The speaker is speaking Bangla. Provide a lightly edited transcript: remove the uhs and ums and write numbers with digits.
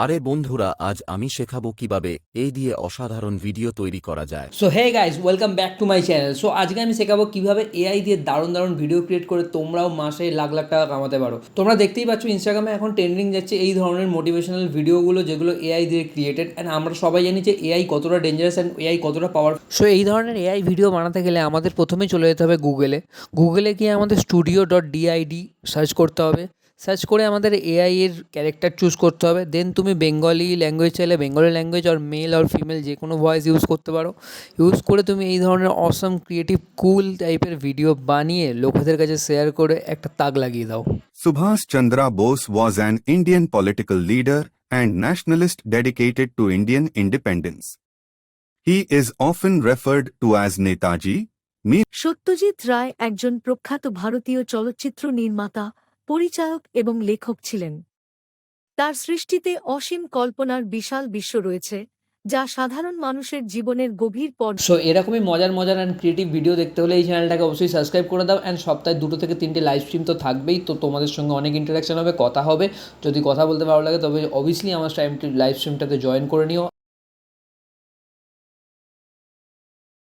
আরে বন্ধুরা, আজ আমি শেখাবো কিভাবে এই দিয়ে অসাধারণ ভিডিও তৈরি করা যায়। So hey guys, welcome back to my channel. সো আজকে আমি শেখাবো কীভাবে এআই দিয়ে দারুণ দারুণ ভিডিও ক্রিয়েট করে তোমরাও মাসে লাখ লাখ টাকা কামাতে পারো। তোমরা দেখতেই পাচ্ছ ইনস্টাগ্রামে এখন ট্রেন্ডিং যাচ্ছে এই ধরনের মোটিভেশনাল ভিডিওগুলো, যেগুলো এআই দিয়ে ক্রিয়েটেড। অ্যান্ড আমরা সবাই জানি যে এআই কতটা ডেঞ্জারাস অ্যান্ড এআই কতটা পাওয়ার। সো এই ধরনের এআই ভিডিও বানাতে গেলে আমাদের প্রথমেই চলে যেতে হবে গুগলে গিয়ে আমাদের studio.did সার্চ করতে হবে। সার্চ করে আমাদের এআই এর ক্যারেক্টার চুজ করতে হবে। দেন তুমি বেঙ্গলি ল্যাঙ্গুয়েজ চাইলে বেঙ্গলি ল্যাঙ্গুয়েজ, আর মেল আর ফিমেল যে কোনো ভয়েস ইউজ করতে পারো। ইউজ করে তুমি এই ধরনের অসম ক্রিয়েটিভ কুল টাইপের ভিডিও বানিয়ে লোকেদের কাছে শেয়ার করে একটা তাক লাগিয়ে দাও। Subhash Chandra Bose was an Indian political leader and nationalist dedicated to Indian independence. He is often referred to as Netaji. Satyajit Ray একজন প্রখ্যাত ভারতীয় চলচ্চিত্র নির্মাতা, পরিচালক এবং লেখক ছিলেন। তার সৃষ্টিতে অসীম কল্পনার বিশাল বিশ্ব রয়েছে, যা সাধারণ মানুষের জীবনের গভীর সো এরকমই মজার অ্যান্ড ক্রিয়েটিভ ভিডিও দেখতে হলে এই চ্যানেলটাকে অবশ্যই সাবস্ক্রাইব করে দাও। অ্যান্ড সপ্তাহে 2 থেকে 3টে লাইভ স্ট্রিম তো থাকবেই, তো তোমাদের সঙ্গে অনেক ইন্টারাকশন হবে, কথা হবে। যদি কথা বলতে ভালো লাগে তবে অবভিয়াসলি আমার লাইভ স্ট্রিমটাতে জয়েন করে নিও।